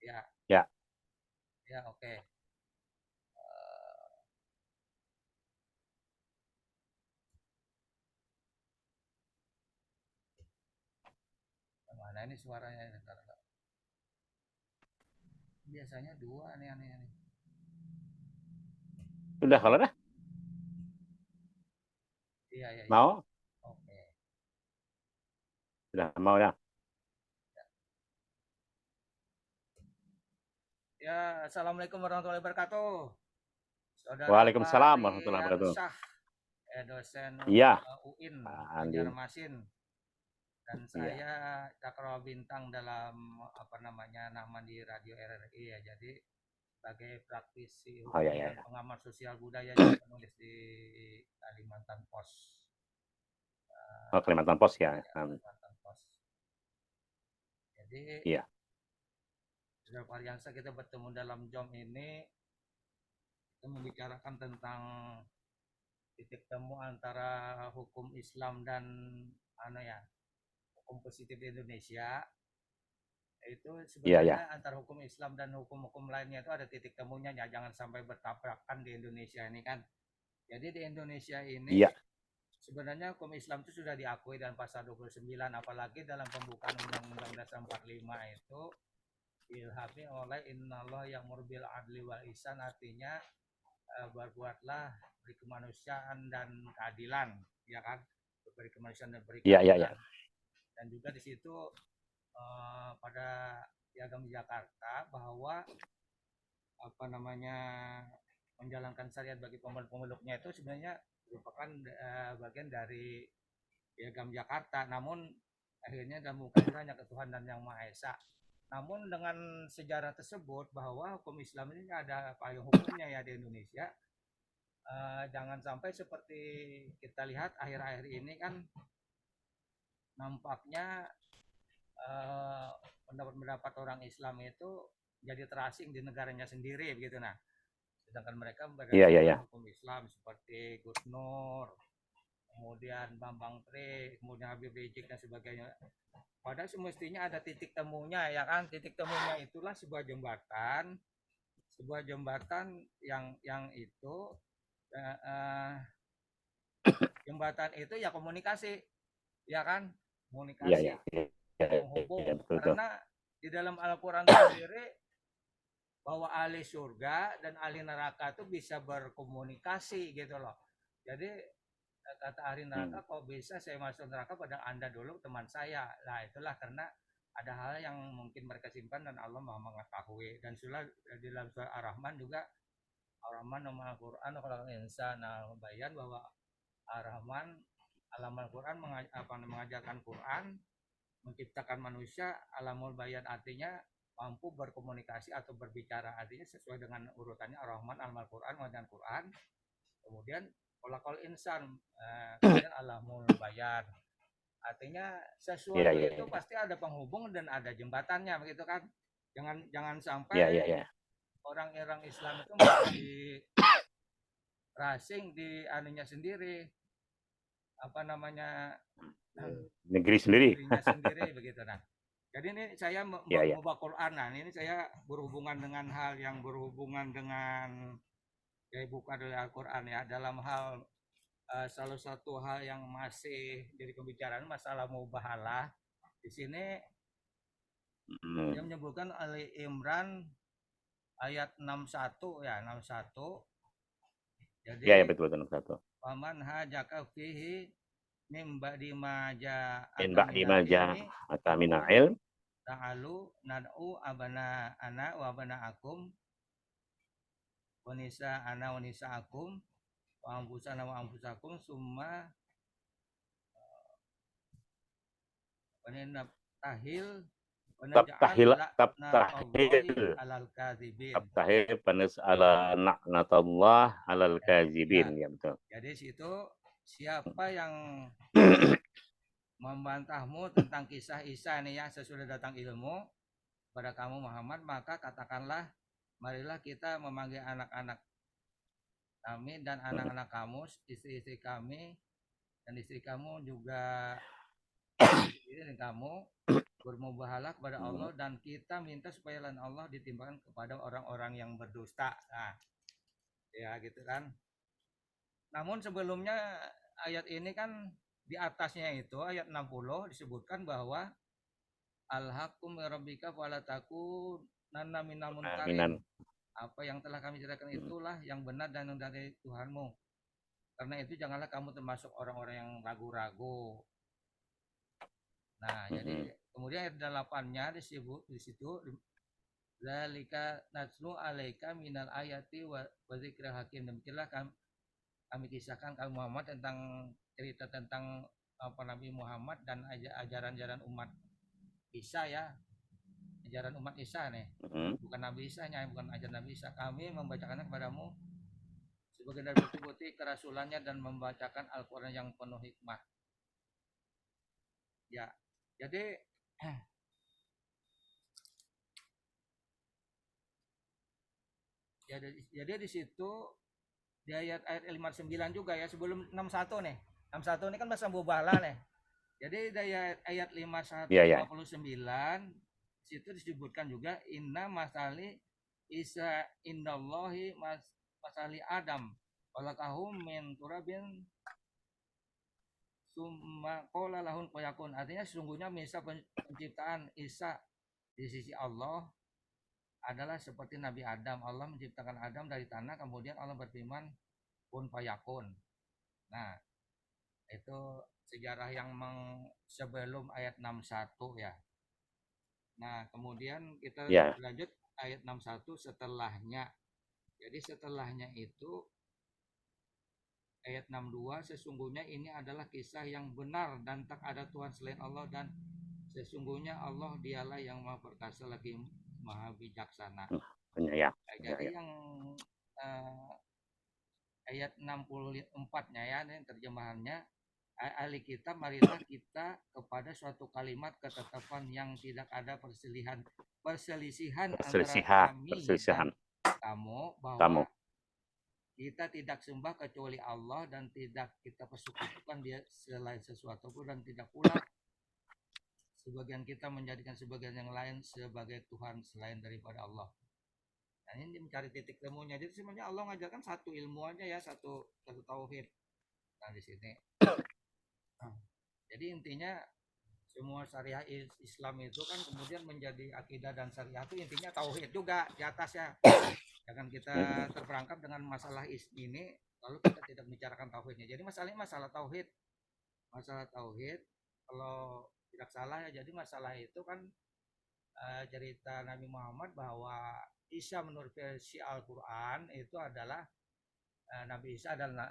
Ya, Ya. ya, oke. Mana ini suaranya? Bentar, bentar. Biasanya dua nih aneh nih. Udah kalau dah Iya, iya, iya. mau, Oke. sudah mau ya. Ya, Assalamualaikum warahmatullahi wabarakatuh. Saudara Waalaikumsalam Fahri warahmatullahi wabarakatuh. Ansyah, dosen Iya, UIN Pak Andi. Banjarmasin. Dan Iya. saya Cakra Bintang dalam apa namanya nama di Radio RRI ya. Jadi sebagai praktisi Oh ya hukum ya dan ya. pengamat sosial budaya juga penulis di Kalimantan Post. Oh, Kalimantan Pos ya. Ya, Kalimantan Post. Jadi Iya. Saudara Fahriansa kita bertemu dalam jam ini kita membicarakan tentang titik temu antara hukum Islam dan ya hukum positif di Indonesia. Itu Iya ya. sebenarnya antara hukum Islam dan hukum-hukum lainnya itu ada titik temunya ya, jangan sampai bertabrakan di Indonesia ini kan. Jadi di Indonesia ini Iya. sebenarnya hukum Islam itu sudah diakui dalam pasal 29, apalagi dalam pembukaan Undang-Undang Dasar 45 itu ilhami oleh innallah yang murbil adli wal ihsan, artinya berbuatlah beri kemanusiaan dan keadilan, ya kan, beri kemanusiaan dan beri Iya iya iya. keadilan. Dan juga di situ pada Piagam Jakarta bahwa apa namanya menjalankan syariat bagi pemeluk-pemeluknya itu sebenarnya merupakan bagian dari Piagam Jakarta. Namun akhirnya dalam hanya ke Tuhan dan Yang Maha Esa. Namun dengan sejarah tersebut bahwa hukum Islam ini ada payung hukumnya ya di Indonesia. Jangan sampai seperti kita lihat akhir-akhir ini kan nampaknya pendapat-pendapat orang Islam itu jadi terasing di negaranya sendiri begitu. Nah, sedangkan mereka Iya iya iya. berdasarkan hukum Islam seperti Gus Nur, kemudian Bambang Tri, kemudian Habib Rizik dan sebagainya. Padahal semestinya ada titik temunya ya kan. Titik temunya itulah sebuah jembatan yang itu eh, eh, jembatan itu ya komunikasi, ya kan? Iya iya. Komunikasi Iya iya, penghubung. betul betul. Karena di dalam Al-Quran sendiri bahwa ahli surga dan ahli neraka itu bisa berkomunikasi gitu loh. Jadi kata ahli Hmm. neraka, kok bisa saya masuk neraka pada Anda dulu teman saya. Nah itulah karena ada hal yang mungkin mereka simpan dan Allah Maha mengetahui. Dan sudah di dalam surah Ar-Rahman juga, Ar-Rahman nama Al-Quran kalau insan bayan bahwa Ar-Rahman alam Al-Quran mengajarkan Quran, menciptakan manusia, alamul bayan artinya mampu berkomunikasi atau berbicara, artinya sesuai dengan urutannya Ar-Rahman alam Al-Quran mengajarkan Quran, kemudian kolakol insan, kemudian alamul bayan artinya Iya sesuatu iya itu iya. pasti ada penghubung dan ada jembatannya begitu kan. Jangan Iya sampai iya iya. orang-orang Islam itu menjadi rasing di anunya sendiri, apa namanya, Negeri sendiri. negerinya sendiri begitu. Nah, jadi ini saya Iya iya. membawa Quran. Nah, ini saya berhubungan dengan hal yang berhubungan dengan ya bukan dari Al-Quran ya, dalam hal salah satu hal yang masih jadi pembicaraan masalah mubahalah. Di sini dia Hmm. menyebutkan Ali Imran ayat 61 ya, 61. Iya iya Jadi betul betul satu. paman hajaka fihi mimba di maja Min ba'di akaminal ma ilmi ja'aka minal fakul ilm. ta'alu nad'u abana ana wa abana akum wanisa ana wanisa akum wa ampusana wa ampusakum summa wanina tahil wanaja'al Tabtahil la'natallahi tabtahil alal kadhibin. tabtahil panas ala na'natullah alal Ya, kazibin ya betul. jadi situ siapa yang membantahmu tentang kisah Isa nih ya, sesudah datang ilmu pada kamu Muhammad, maka katakanlah marilah kita memanggil anak-anak kami dan anak-anak kamu, istri-istri kami dan istri kamu juga istri kamu, bermubahalah kepada Allah dan kita minta supaya lain Allah ditimpakan kepada orang-orang yang berdusta. Nah, ya gitu kan. Namun sebelumnya ayat ini kan di atasnya itu ayat 60 disebutkan bahwa al-haqqum rabbika fala takunanna minal Aminan. mumtarin. Apa yang telah kami ceritakan itulah yang benar dan dari Tuhanmu. Karena itu janganlah kamu termasuk orang-orang yang ragu-ragu. Nah, jadi kemudian ayat 8-nya disebut di situ zalika natlu alaika minal ayati wa dzikril hakim. Demikianlah kami kisahkan kaum Muhammad tentang cerita tentang apa Nabi Muhammad dan ajaran-ajaran umat Isa ya. Ajaran umat Isa nih. Bukan Nabi Isa-nya, bukan ajaran Nabi Isa. Kami membacakannya kepadamu sebagai dari bukti-bukti kerasulannya dan membacakan Al-Quran yang penuh hikmah. Ya, jadi jadi di situ di ayat 59 juga ya, sebelum 61 nih. 61 ini kan bahasa mubahalah nih. Jadi dari ayat 51 59 situ disebutkan juga inna masali isa indallahi masali Adam walakahum min turabin summa qala lahun fayakun. Artinya sesungguhnya misal penciptaan Isa di sisi Allah adalah seperti Nabi Adam. Allah menciptakan Adam dari tanah, kemudian Allah berfirman kun fayakun. Nah, itu sejarah yang sebelum ayat 61 ya. Nah, kemudian kita lanjut ayat 61 setelahnya. Jadi setelahnya itu ayat 62, sesungguhnya ini adalah kisah yang benar dan tak ada Tuhan selain Allah dan sesungguhnya Allah dialah yang maha perkasa lagi maha bijaksana. Jadi yang ayat 64-nya ya, ini terjemahannya, ahli kita marilah kita kepada suatu kalimat ketetapan yang tidak ada perselisihan antara kami dan kamu bahwa kita tidak sembah kecuali Allah dan tidak kita persekutukan dia selain sesuatu pun dan tidak pula sebagian kita menjadikan sebagian yang lain sebagai Tuhan selain daripada Allah. Nah, ini mencari titik temunya. Jadi sebenarnya Allah mengajarkan satu ilmu aja ya, satu tauhid. Nah, di sini. Jadi intinya semua syariah Islam itu kan kemudian menjadi akidah dan syariah itu intinya tauhid juga di atas ya. Jangan kita terperangkap dengan masalah ini lalu kita tidak membicarakan tauhidnya. Jadi masalah tauhid. Masalah tauhid kalau tidak salah ya, jadi masalah itu kan cerita Nabi Muhammad bahwa Isa menurut versi Al-Qur'an itu adalah Nabi Isa adalah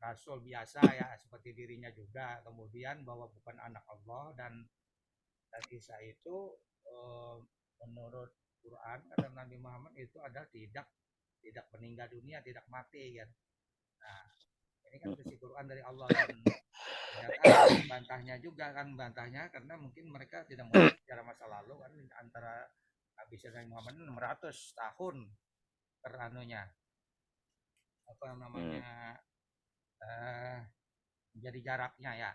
rasul biasa ya seperti dirinya juga, kemudian bahwa bukan anak Allah dan Isa itu menurut Quran kata Nabi Muhammad itu adalah tidak meninggal dunia, tidak mati kan. Nah, ini kan versi Quran dari Allah dan bantahnya karena mungkin mereka tidak mau secara masa lalu kan antara Nabi Isa dan Muhammad 600 tahun teranunya apa namanya jadi jaraknya ya.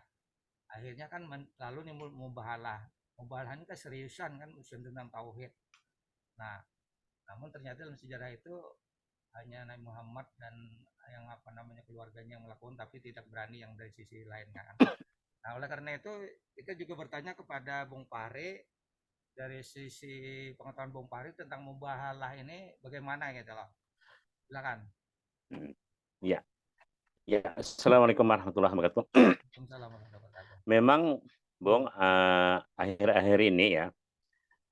Akhirnya kan lalu nimbul mubahalah ini keseriusan kan tentang tauhid. Nah, namun ternyata dalam sejarah itu hanya Nabi Muhammad dan yang apa namanya keluarganya yang melakukan, tapi tidak berani yang dari sisi lainnya. Nah, oleh karena itu kita juga bertanya kepada Bung Pare dari sisi pengetahuan Bung Pare tentang mubahalah ini bagaimana gitu loh. Silakan. Ya. Ya, Assalamualaikum warahmatullahi wabarakatuh. Memang, Bung, akhir-akhir ini ya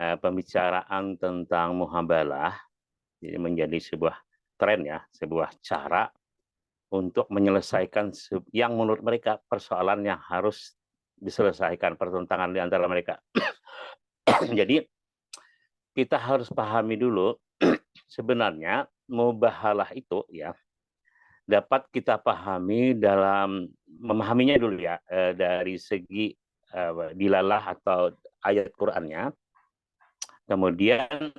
pembicaraan tentang muhabalah ini menjadi sebuah tren ya, sebuah cara untuk menyelesaikan yang menurut mereka persoalan yang harus diselesaikan, pertentangan di antara mereka. Jadi kita harus pahami dulu sebenarnya mubahalah itu ya dapat kita pahami dalam memahaminya dulu ya dari segi dilalah atau ayat Qur'annya. Kemudian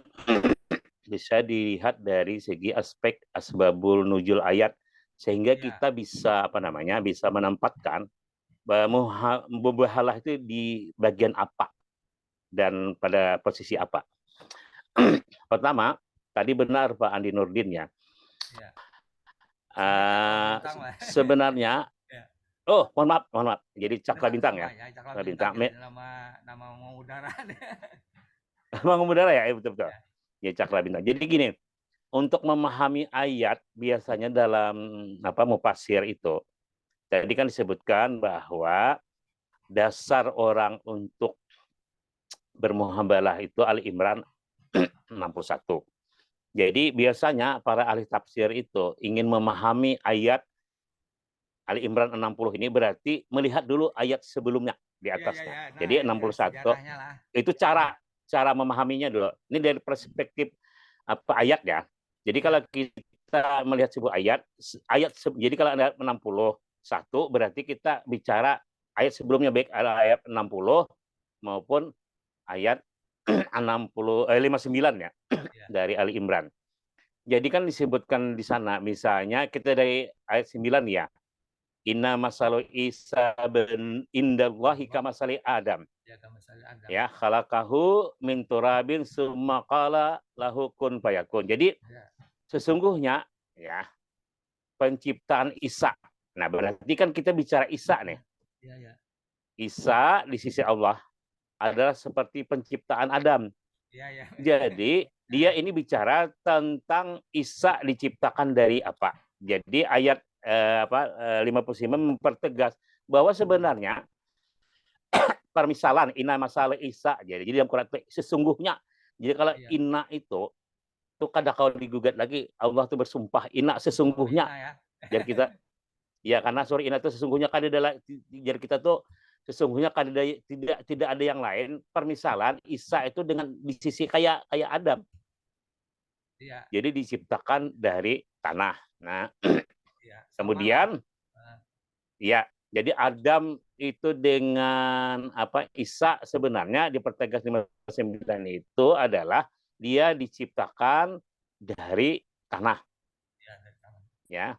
bisa dilihat dari segi aspek asbabul nuzul ayat sehingga kita bisa bisa menempatkan mubahalah itu di bagian apa dan pada posisi apa. Pertama, tadi benar Pak Andi Nurdin ya. Ya. Sebenarnya, ya. oh mohon maaf, jadi Cakra Bintang ya. Cakra Bintang. Nama mengudara. Mengudara ya, betul-betul. Ya. Ya Cakra Bintang. Jadi gini, untuk memahami ayat biasanya dalam mufasir itu, tadi kan disebutkan bahwa dasar orang untuk bermuhamalah itu Ali Imran 61. Jadi biasanya para ahli tafsir itu ingin memahami ayat Ali Imran 60 ini berarti melihat dulu ayat sebelumnya di atasnya. Nah, jadi 61 itu cara memahaminya dulu. Ini dari perspektif ayat ya. Jadi kalau kita melihat sebuah ayat jadi kalau ada 61 berarti kita bicara ayat sebelumnya, baik ayat 60 maupun ayat 59 ya, dari Ali Imran. Jadi kan disebutkan di sana, misalnya kita dari ayat 9 ya, inna masalu Isa bin indallahi kamasali Adam. Ya, khalaqahu min turabin summa qala lahu kun fayakun. Jadi sesungguhnya ya penciptaan Isa. Nah, berarti kan kita bicara Isa nih. Isa di sisi Allah adalah seperti penciptaan Adam. Jadi dia ini bicara tentang Isa diciptakan dari apa. Jadi ayat 59 mempertegas bahwa sebenarnya permisalan inna masalah Isa. Jadi dalam Quran sesungguhnya. Jadi kalau inna itu kadang kalau digugat lagi Allah tuh bersumpah inna sesungguhnya. Jadi kita ya karena surah inna itu sesungguhnya kan adalah jadi kita tuh sesungguhnya kan tidak ada yang lain. Permisalan Isa itu dengan di sisi kayak Adam. Ya. Jadi diciptakan dari tanah. Nah, kemudian ya, jadi Adam itu dengan Isa sebenarnya dipertegas 59 itu adalah dia diciptakan dari tanah. Ya,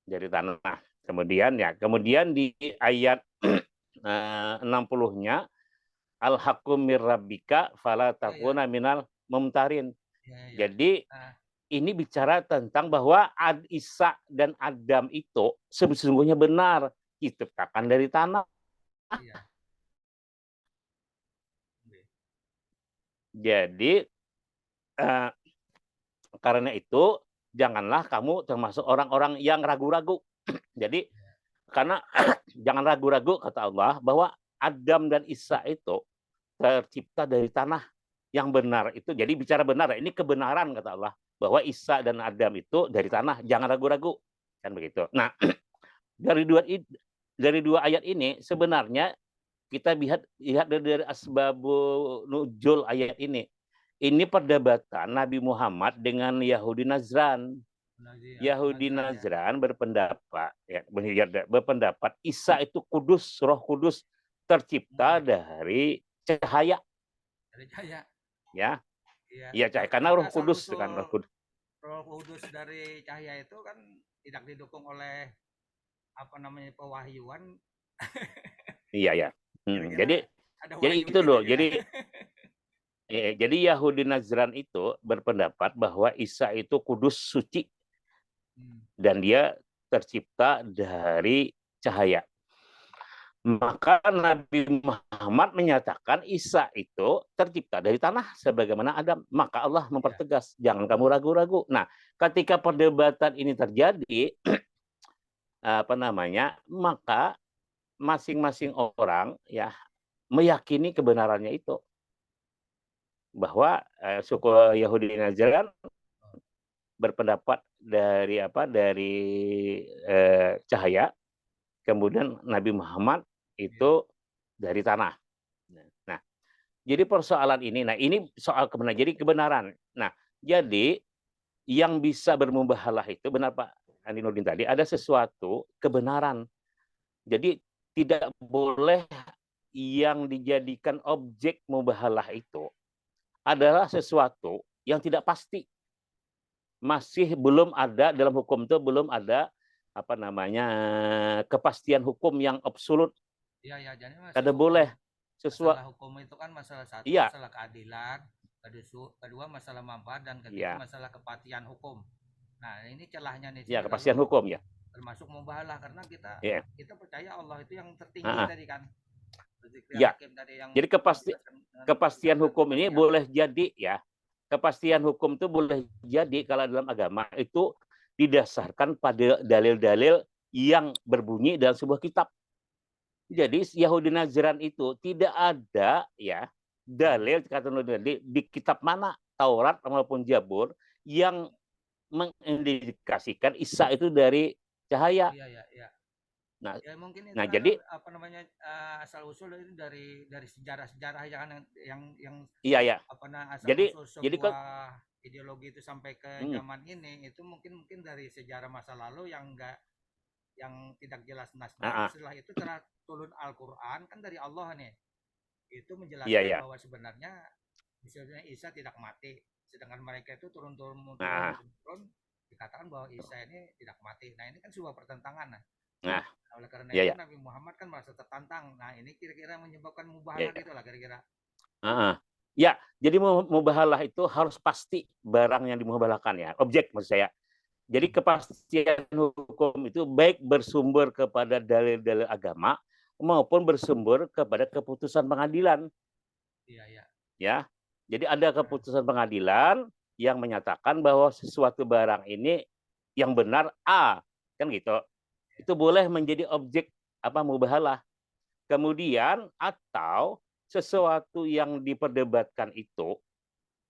dari tanah. Kemudian di ayat 60-nya al-haqqu mir rabbika fala takuna minal mumtarin. Jadi ini bicara tentang bahwa Isa dan Adam itu sesungguhnya benar diciptakan dari tanah. Jadi karena itu janganlah kamu termasuk orang-orang yang ragu-ragu. Jadi karena jangan ragu-ragu kata Allah bahwa Adam dan Isa itu tercipta dari tanah yang benar itu. Jadi bicara benar, ini kebenaran kata Allah bahwa Isa dan Adam itu dari tanah, jangan ragu-ragu kan begitu. Nah, dari dua ayat ini sebenarnya kita lihat dari asbabun nuzul ayat ini. Ini perdebatan Nabi Muhammad dengan Yahudi Najran. Yahudi Najran berpendapat Isa itu kudus, roh kudus tercipta dari cahaya. Ya. Iya cahaya karena roh kudus kan roh kudus. Roh kudus dari cahaya itu kan tidak didukung oleh pewahyuan. Iya ya. Jadi itu loh. Jadi Yahudi Najran itu berpendapat bahwa Isa itu kudus suci. Dan dia tercipta dari cahaya. Maka Nabi Muhammad menyatakan Isa itu tercipta dari tanah sebagaimana Adam. Maka Allah mempertegas, jangan kamu ragu-ragu. Nah, ketika perdebatan ini terjadi, maka masing-masing orang ya meyakini kebenarannya itu. Bahwa suku Yahudi Najran berpendapat dari cahaya, kemudian Nabi Muhammad itu dari tanah. Nah, jadi persoalan ini, ini soal kebenaran. Jadi kebenaran. Nah, jadi yang bisa bermubahalah itu benar Pak Andi Nurdin tadi ada sesuatu kebenaran. Jadi tidak boleh yang dijadikan objek mubahalah itu adalah sesuatu yang tidak pasti. Masih belum ada dalam hukum itu belum ada kepastian hukum yang absolut. Kada boleh sesuatu. Masalah hukum itu kan masalah satu, Iya, masalah keadilan, kedua masalah manfaat, dan ketiga iya, masalah kepastian hukum. Nah, ini celahnya di iya situ, lalu kepastian hukum ya. termasuk mubahalah karena kita Iya, kita percaya Allah itu yang tertinggi heeh, tadi kan. Zikri iya. hakim tadi yang Jadi menjelaskan dengan kepastian dengan hukum ini kepastian. boleh jadi ya. Kepastian hukum itu boleh jadi kalau dalam agama itu didasarkan pada dalil-dalil yang berbunyi dalam sebuah kitab. Ya, Jadi Yahudi Nazran itu tidak ada ya dalil kata di kitab mana Taurat maupun Jabur yang mengindikasikan Isa itu dari cahaya. iya, iya, iya. Nah, Ya mungkin itu nah kan jadi apa namanya, asal usul ini dari sejarah-sejarah ya kan, yang iya ya. apa nah asal Jadi usul jadi kan sebuah ideologi itu sampai ke hmm, zaman ini itu mungkin mungkin dari sejarah masa lalu yang enggak, yang tidak jelas nasnya. ah, Setelah itu telah turun Al-Qur'an kan dari Allah nih. Itu iya menjelaskan ya. bahwa sebenarnya misalnya Isa tidak mati. Sedangkan mereka itu Nah, turun dikatakan bahwa Isa ini tidak mati. Nah, ini kan sebuah pertentangan. Nah, nah, oleh karena iya itu ya. Nabi Muhammad kan merasa tertantang. Nah, ini kira-kira menyebabkan Iya mubahalah ya. gitu lah kira-kira. Ya, jadi mubahalah itu harus pasti barang yang dimubahalahkan ya, objek maksud saya. Jadi kepastian hukum itu baik bersumber kepada dalil-dalil agama maupun bersumber kepada keputusan pengadilan, Iya, iya. ya. Jadi ada keputusan pengadilan yang menyatakan bahwa sesuatu barang ini yang benar A, kan gitu. Itu boleh menjadi objek apa mubahalah. Kemudian atau sesuatu yang diperdebatkan itu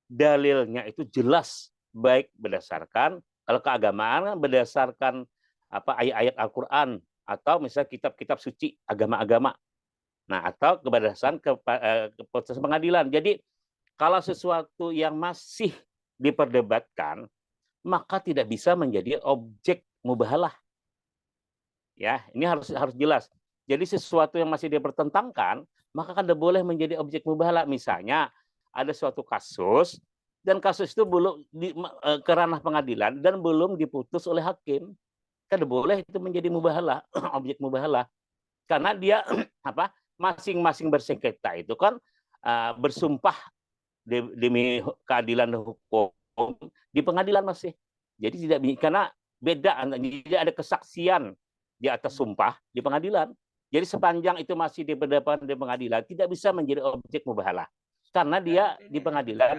dalilnya itu jelas baik berdasarkan kalau keagamaan berdasarkan apa ayat-ayat Al-Qur'an atau misalnya kitab-kitab suci agama-agama. Nah, atau berdasarkan keputusan pengadilan. Jadi kalau sesuatu yang masih diperdebatkan maka tidak bisa menjadi objek mubahalah. Ya, ini harus harus jelas. Jadi sesuatu yang masih dipertentangkan maka kan tidak boleh menjadi objek mubahalah. Misalnya ada suatu kasus dan kasus itu belum ke ranah pengadilan dan belum diputus oleh hakim, kan boleh itu menjadi mubahalah, objek mubahalah. Karena dia apa masing-masing bersengketa itu kan bersumpah demi keadilan hukum di pengadilan masih. Jadi tidak karena beda, jadi ada kesaksian di atas sumpah di pengadilan. Jadi sepanjang itu masih di pengadilan tidak bisa menjadi objek mubahalah karena Dan dia di ini juga pengadilan.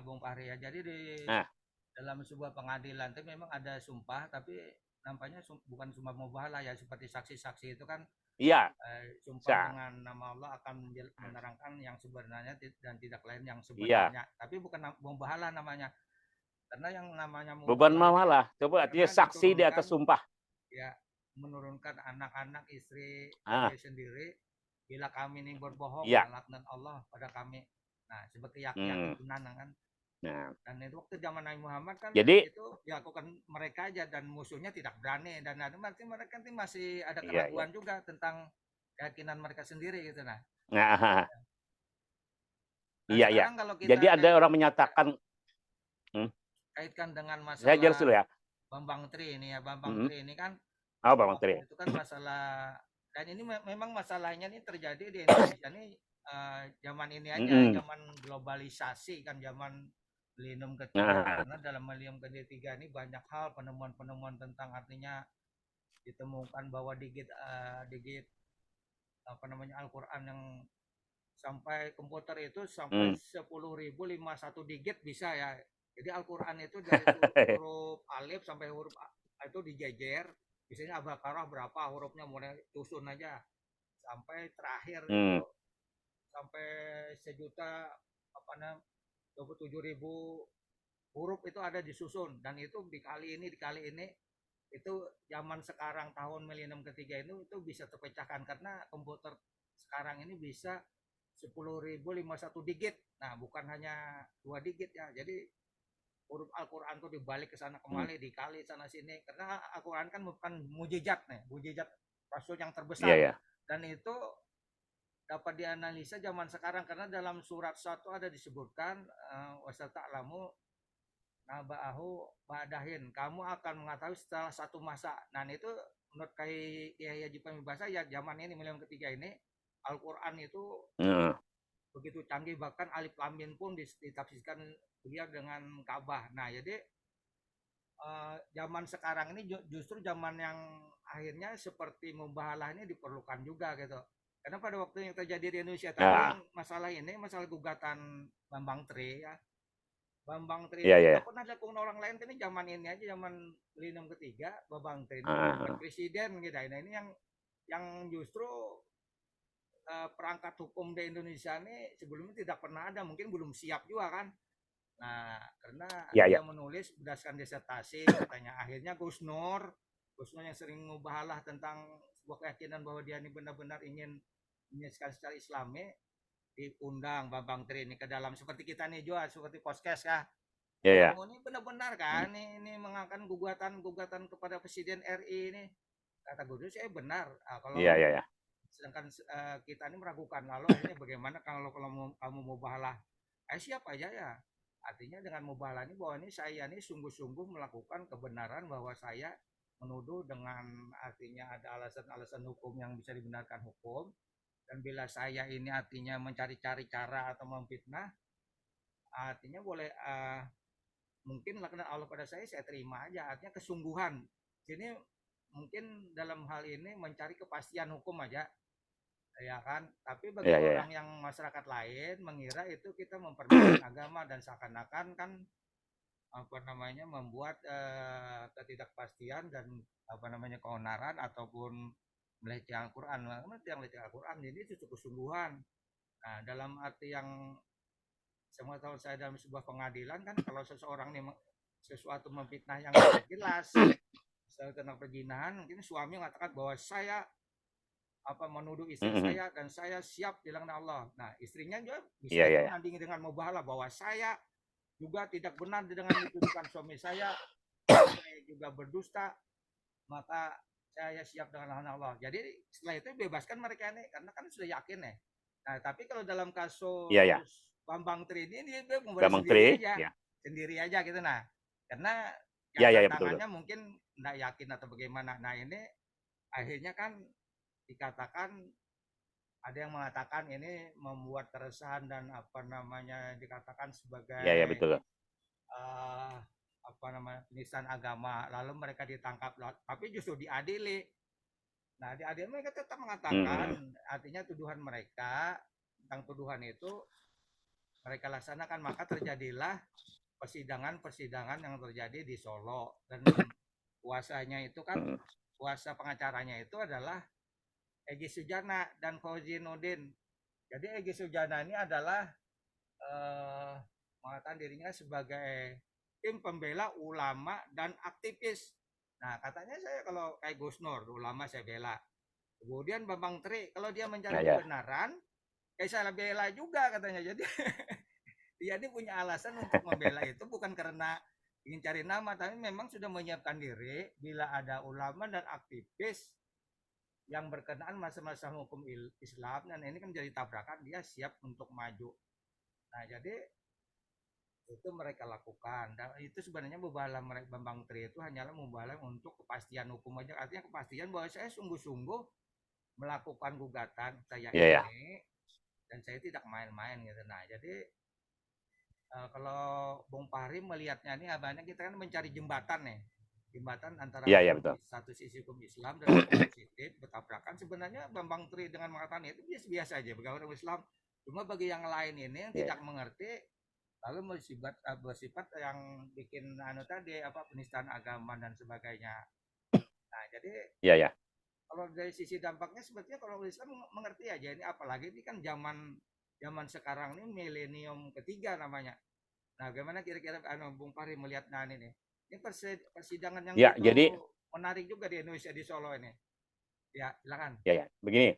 Bung Fahri ya. Jadi di Nah, dalam sebuah pengadilan itu memang ada sumpah, tapi nampaknya bukan sumpah mubahalah ya, seperti saksi-saksi itu kan iya, sumpah bisa. dengan nama Allah akan menerangkan yang sebenarnya dan tidak lain yang Iya, sebenarnya. Tapi bukan mubahalah namanya. Karena yang namanya beban mubahalah ini malah. Coba artinya karena saksi di atas diturunkan, sumpah. ya, menurunkan anak-anak istri Ah, sendiri, bila kami ini berbohong iya. laknat Allah pada kami. Nah, seperti Hmm. yakinan kan. Nah, Dan itu waktu zaman Nabi Muhammad kan jadi itu dilakukan mereka aja dan musuhnya tidak berani, dan berarti mereka masih ada iya, iya. keraguan juga tentang keyakinan mereka sendiri gitu. Nah, Nah iya, iya. sekarang kalau kita Jadi ada orang menyatakan, hmm, kaitkan dengan saya jelas masalah dulu ya. Bambang Tri ini ya, Bambang Hmm. Tri ini kan Oh, Bang Menteri. waktu itu kan masalah, dan ini memang masalahnya ini terjadi di Indonesia nih zaman ini aja, Hmm. zaman globalisasi kan, zaman milenium ketiga, Nah, karena dalam milenium ketiga ini banyak hal penemuan-penemuan tentang, artinya ditemukan bahwa digit apa namanya Al-Qur'an yang sampai komputer itu sampai hmm. 10.051 digit bisa ya. Jadi Al-Qur'an itu dari huruf alif sampai huruf A itu dijejer. Misalnya Al-Baqarah berapa hurufnya, mulai susun aja sampai terakhir itu Hmm. sampai sejuta apa namanya 27.000 huruf itu ada disusun, dan itu dikali ini itu zaman sekarang tahun milenium ketiga itu bisa terpecahkan karena komputer sekarang ini bisa 10.051 digit. Nah, bukan hanya 2 digit ya. Jadi huruf Al-Qur'an tuh dibalik ke sana Hmm. kembali, dikali sana sini, karena Al-Qur'an kan bukan mujizat nih, mujizat rasul yang Iya, terbesar. ya. Dan itu dapat dianalisa zaman sekarang karena dalam surat 1 ada disebutkan wasal ta'lamu naba'ahu ba'dahin, kamu akan mengetahui setelah satu masa. Nah, itu menurut Kiai Haji Pamibasa ya, zaman ini milenium ketiga ini Al-Quran itu Heeh. begitu canggih, bahkan alif lam mim pun ditafsirkan dia dengan Ka'bah. Nah, jadi zaman sekarang ini justru zaman yang akhirnya seperti mubahalah ini diperlukan juga gitu. Karena pada waktu yang terjadi di Indonesia tadi yang Nah, masalah ini, masalah gugatan Bambang Tri ya. Bambang Tri iya ini iya. nggak pernah dilakukan orang lain, ini zaman ini aja, zaman Linem ketiga, Bambang Tri ini buat Heeh. presiden gitu. Nah, ini yang justru perangkat hukum di Indonesia ini sebelumnya tidak pernah ada, mungkin belum siap juga kan. Nah, karena Iya dia iya. menulis berdasarkan disertasi, katanya akhirnya Gus Nur yang sering mubahalah tentang sebuah keyakinan bahwa dia ini benar-benar ingin menyesuaikan secara Islami, diundang Bambang Tri ini ke dalam, seperti kita nih juga, seperti podcast kah. Iya iya. Kamu ini benar-benar kan ini mengangkat gugatan kepada Presiden RI ini. Kata Gus, saya benar. Iya Kalau iya iya. sedangkan kita ini meragukan, lalu akhirnya bagaimana kalau kamu mubahalah? Siap aja ya. Artinya dengan mubahalah ini bahwa ini saya ini sungguh-sungguh melakukan kebenaran, bahwa saya menuduh dengan artinya ada alasan-alasan hukum yang bisa dibenarkan hukum, dan bila saya ini artinya mencari-cari cara atau memfitnah, artinya boleh mungkin lakukan Allah pada saya terima aja, artinya kesungguhan. Jadi mungkin dalam hal ini mencari kepastian hukum aja, ya kan. Tapi bagi Iya iya iya. orang yang masyarakat lain mengira itu kita mempermainkan agama, dan seakan-akan kan apa namanya membuat ketidakpastian dan apa namanya keonaran ataupun melecehkan Al-Quran. Yang melecehkan Al-Quran jadi itu kesungguhan. Nah, dalam arti yang semua tahu saya dalam sebuah pengadilan kan, kalau seseorang nih sesuatu memfitnah yang jelas, misalnya tentang perzinahan, mungkin suami mengatakan bahwa saya menuduh istri Mhm. saya dan saya siap dilaknat Allah. Nah, istrinya juga bisa Iya aja iya iya. menandingi dengan mubahalah bahwa saya juga tidak benar dengan dituduhkan suami saya juga berdusta, maka saya siap dengan laknat Allah. Jadi setelah itu bebaskan mereka ini karena kan sudah yakin ya. Nah, tapi kalau dalam Iya iya. kasus Bambang Tri ini dia memulai Bambang Tri, ya. sendiri aja gitu. Nah, karena Iya yang iya iya, betul betul. tantangannya mungkin tidak yakin atau bagaimana. Nah, ini akhirnya kan dikatakan, ada yang mengatakan ini membuat keresahan dan apa namanya dikatakan Iya iya, sebagai betul. apa namanya penistaan agama, lalu mereka ditangkap tapi justru diadili. Nah, diadili mereka tetap mengatakan, Mhm. artinya tuduhan mereka tentang tuduhan itu mereka laksanakan, maka terjadilah persidangan yang terjadi di Solo, dan kuasanya itu kan, Mhm. kuasa pengacaranya itu adalah Egy Sujana dan Fauzi Nurdin. Jadi Egy Sujana ini adalah mengatakan dirinya sebagai tim pembela ulama dan aktivis. Nah, katanya saya kalau kayak Gus Nur, ulama saya bela. Kemudian Bambang Tri, kalau dia mencari Nah, ya. kebenaran, kayak saya bela juga katanya. Jadi dia ini punya alasan untuk membela itu bukan karena ingin cari nama, tapi memang sudah menyiapkan diri bila ada ulama dan aktivis yang berkenaan masa-masa hukum Islam, dan ini kan jadi tabrakan, dia siap untuk maju. Nah, jadi itu mereka lakukan, dan itu sebenarnya mubahalah mereka Bambang Tri itu hanyalah mubahalah untuk kepastian hukum aja, artinya kepastian bahwa saya sungguh-sungguh melakukan gugatan saya Iya ya. ini dan saya tidak main-main gitu. Nah, jadi kalau Bung Fahri melihatnya ini abahnya kita kan mencari jembatan nih, jembatan antara Iya ya, hukum betul. satu sisi hukum Islam dan hukum positif bertabrakan. Sebenarnya Bambang Tri dengan mengatakan itu biasa aja bergaul Islam, cuma bagi yang lain ini yang Iya. tidak mengerti lalu bersifat yang bikin tadi penistaan agama dan sebagainya. Nah, jadi Iya ya. kalau dari sisi dampaknya sebetulnya kalau Islam mengerti aja ini, apalagi ini kan zaman zaman sekarang ini milenium ketiga namanya. Nah, bagaimana kira-kira Bung Fahri melihat ini? Ini persidangan yang Ya, begitu jadi menarik juga di Indonesia, di Solo ini. Ya, silakan. ya ya, begini,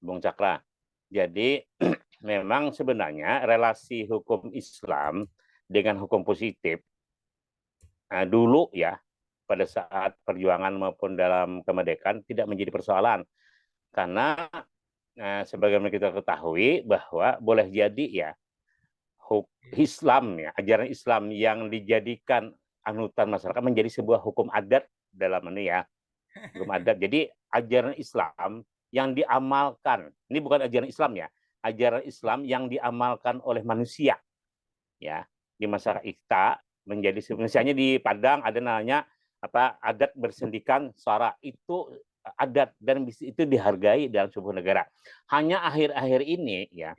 Bung Cakra. Jadi memang sebenarnya relasi hukum Islam dengan hukum positif dulu ya, pada saat perjuangan maupun dalam kemerdekaan tidak menjadi persoalan, karena sebagaimana kita ketahui bahwa boleh jadi ya Islam ya, ajaran Islam yang dijadikan anutan masyarakat menjadi sebuah hukum adat dalam ini ya, hukum adat. Jadi ajaran Islam yang diamalkan. Ini bukan ajaran Islam ya, ajaran Islam yang diamalkan oleh manusia. Ya, di masyarakat kita menjadi misalnya di Padang ada namanya adat bersendikan suara, itu adat dan itu dihargai dalam sebuah negara. Hanya akhir-akhir ini ya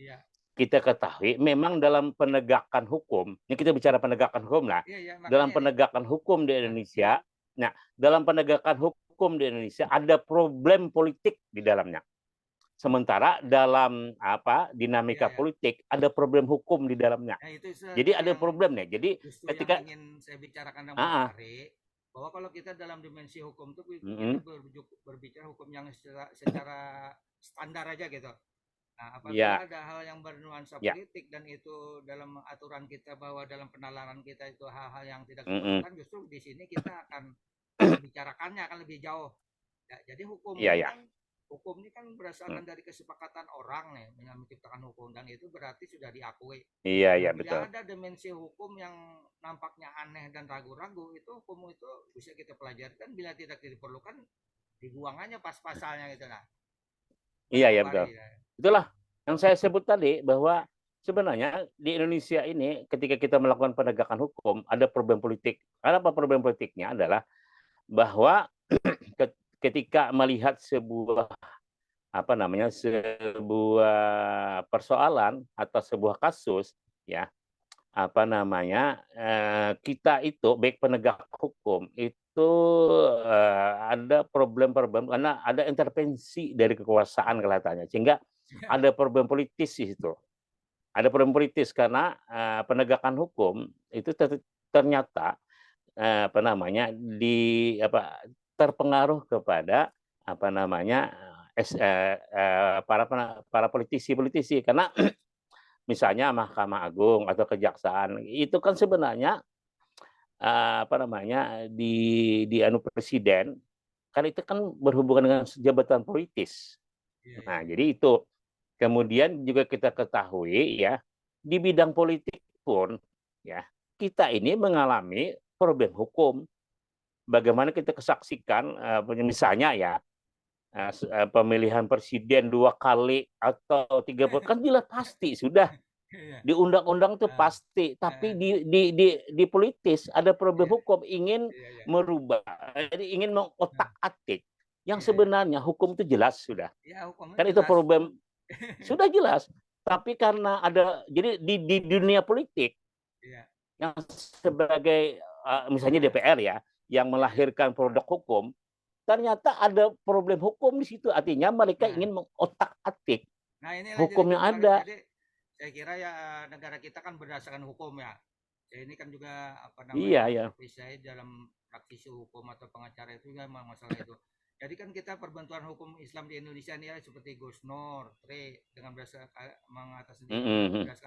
kita ketahui memang dalam penegakan hukum, ini kita bicara penegakan hukum lah, dalam penegakan hukum di Indonesia, nah dalam penegakan hukum di Indonesia ada problem politik di dalamnya. Sementara dalam dinamika politik ada problem hukum di dalamnya. Jadi ada problemnya. Jadi ketika yang ingin saya bicarakan dengan Pak Ari, bahwa kalau kita dalam dimensi hukum itu kita berbicara hukum yang secara standar aja gitu. Nah, apabila ada hal yang bernuansa politik dan itu dalam aturan kita bahwa dalam penalaran kita itu hal-hal yang tidak diperlukan, justru di sini kita akan membicarakannya akan lebih jauh. Ya, jadi hukum ini kan berdasarkan dari kesepakatan orang nih yang menciptakan hukum, dan itu berarti sudah diakui. Iya, betul. Bila ada dimensi hukum yang nampaknya aneh dan ragu-ragu, itu hukum itu bisa kita pelajari, kan bila tidak diperlukan dibuang aja pas-pasalnya gitu. Nah, iya betul. Itulah yang saya sebut tadi, bahwa sebenarnya di Indonesia ini ketika kita melakukan penegakan hukum ada problem politik. Apa problem politiknya adalah bahwa ketika melihat sebuah sebuah persoalan atau sebuah kasus, ya kita itu baik penegak hukum itu ada problem-problem karena ada intervensi dari kekuasaan kelihatannya, sehingga ada problem politis di situ. Ada problem politis karena penegakan hukum itu ternyata terpengaruh kepada para politisi karena misalnya Mahkamah Agung atau Kejaksaan itu kan sebenarnya di presiden kan itu kan berhubungan dengan jabatan politis. Nah, jadi itu kemudian juga kita ketahui ya, di bidang politik pun ya kita ini mengalami problem hukum. Bagaimana kita kesaksikan misalnya ya pemilihan presiden 2 kali atau 3 kan jelas pasti sudah di undang-undang itu pasti, tapi di politis ada problem hukum, ingin merubah, jadi ingin mengotak-atik yang sebenarnya hukum itu jelas sudah. Kan itu problem sudah jelas, tapi karena ada jadi di dunia politik yang sebagai misalnya DPR ya yang melahirkan produk hukum, ternyata ada problem hukum di situ, artinya mereka ingin mengotak-atik hukum yang ada. Jadi, saya kira ya negara kita kan berdasarkan hukum ya. Ini kan juga saya dalam praktisi hukum atau pengacara itu ya masalah itu. Jadi kan kita perbantuan hukum Islam di Indonesia ini ya seperti Gus Nur, dengan berdasarkan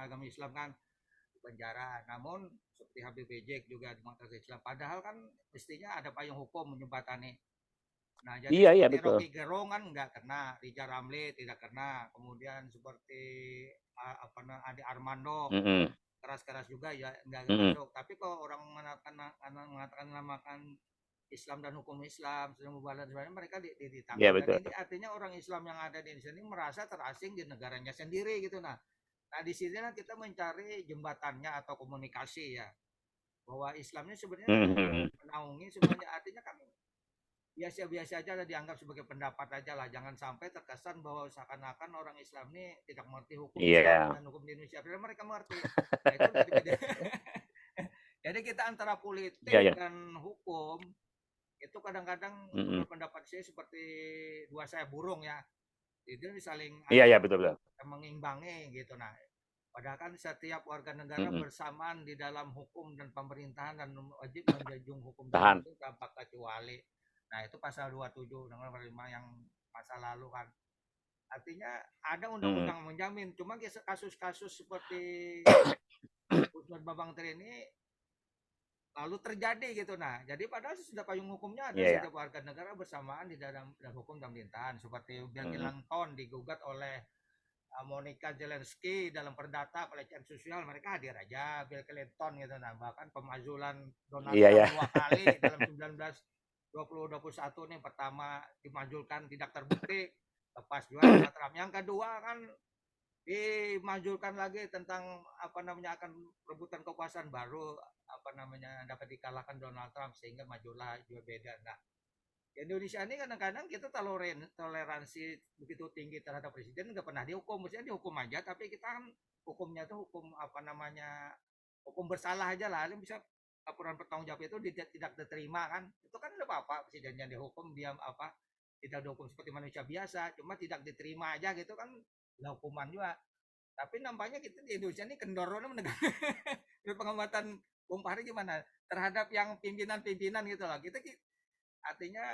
agama Islam kan penjara. Namun seperti Habib Rizik juga di mengatas Islam. Padahal kan mestinya ada payung hukum menjembatani. Nah, jadi seperti Rocky Gerung kan nggak kena, Rizal Ramli tidak kena, kemudian seperti Ade Armando keras-keras juga ya nggak masuk. Tapi kalau orang mengatakan namakan Islam dan hukum Islam, sedang membalas mereka ditangkap. Ya, dan ini artinya orang Islam yang ada di Indonesia ini merasa terasing di negaranya sendiri gitu. Nah di sini kita mencari jembatannya atau komunikasi ya, bahwa Islamnya sebenarnya menaungi semuanya, artinya kan biasa-biasa aja dianggap sebagai pendapat aja lah, jangan sampai terkesan bahwa seakan-akan orang Islam ini tidak mengerti hukum Islam dan hukum di Indonesia, padahal mereka mengerti. Nah, itu dari jadi kita antara politik dan hukum itu kadang-kadang pendapat saya seperti dua sayap burung ya, itu saling betul mengimbangi gitu. Nah, padahal kan setiap warga negara bersamaan di dalam hukum dan pemerintahan dan wajib menjunjung hukum itu tanpa kecuali. Nah, itu pasal 27 Undang-Undang 45 yang masa lalu kan. Artinya ada undang-undang menjamin. Cuma kasus-kasus seperti Usman Babang Tri ini lalu terjadi gitu. Nah, jadi padahal sudah payung hukumnya ada, setiap warga negara bersamaan di dalam hukum dan pemerintahan. Seperti Bill Clinton digugat oleh Monica Zelensky dalam perdata pelecehan seksual, mereka hadir aja Bill Clinton gitu. Nah, bahkan pemazulan Donald Trump 2 kali dalam 2021 nih, pertama dimajulkan tidak terbukti, lepas juga Donald Trump. Yang kedua kan dimajukan lagi tentang apa namanya akan rebutan kekuasaan baru apa namanya dapat dikalahkan Donald Trump sehingga majulah Joe Biden. Nah, Indonesia ini kadang-kadang kita toleransi begitu tinggi terhadap presiden nggak pernah dihukum, mestinya dihukum aja, tapi kita kan hukumnya tuh hukum apa namanya hukum bersalah aja lah, bisa laporan bertanggung jawab itu tidak diterima kan, itu kan nggak apa-apa presidennya dihukum dia apa tidak dihukum seperti manusia biasa, cuma tidak diterima aja gitu kan, nggak hukuman juga. Tapi nampaknya kita di Indonesia ini kendornya menegakkan pengamatan Bung Fahri gimana terhadap yang pimpinan-pimpinan gitu loh. Kita artinya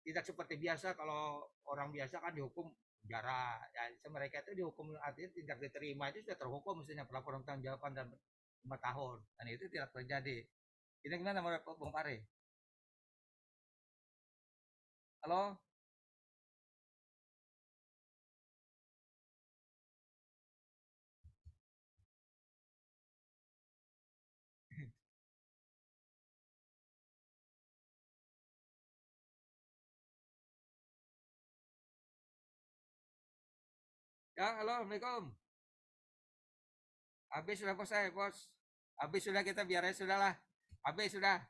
tidak seperti biasa kalau orang biasa kan dihukum penjara. Ya, mereka itu dihukum artinya tidak diterima itu sudah terhukum mestinya pelaporan tanggung jawaban dan 5 tahun dan itu tidak terjadi. Ini gimana menurut Bung Fahri? Halo? Ya, halo, Assalamualaikum. Habis sudah selesai, bos. Habis sudah kita biar aja sudah lah. Habis sudah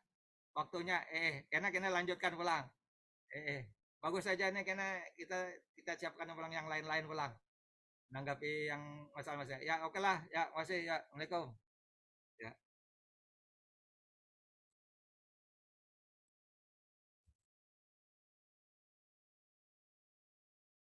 waktunya. Kena kena lanjutkan pulang. Bagus saja nih karena kita siapkan pulang yang lain-lain pulang. Menanggapi yang masalah-masalah. Ya, oke lah. Ya, masih ya. Assalamualaikum. Ya.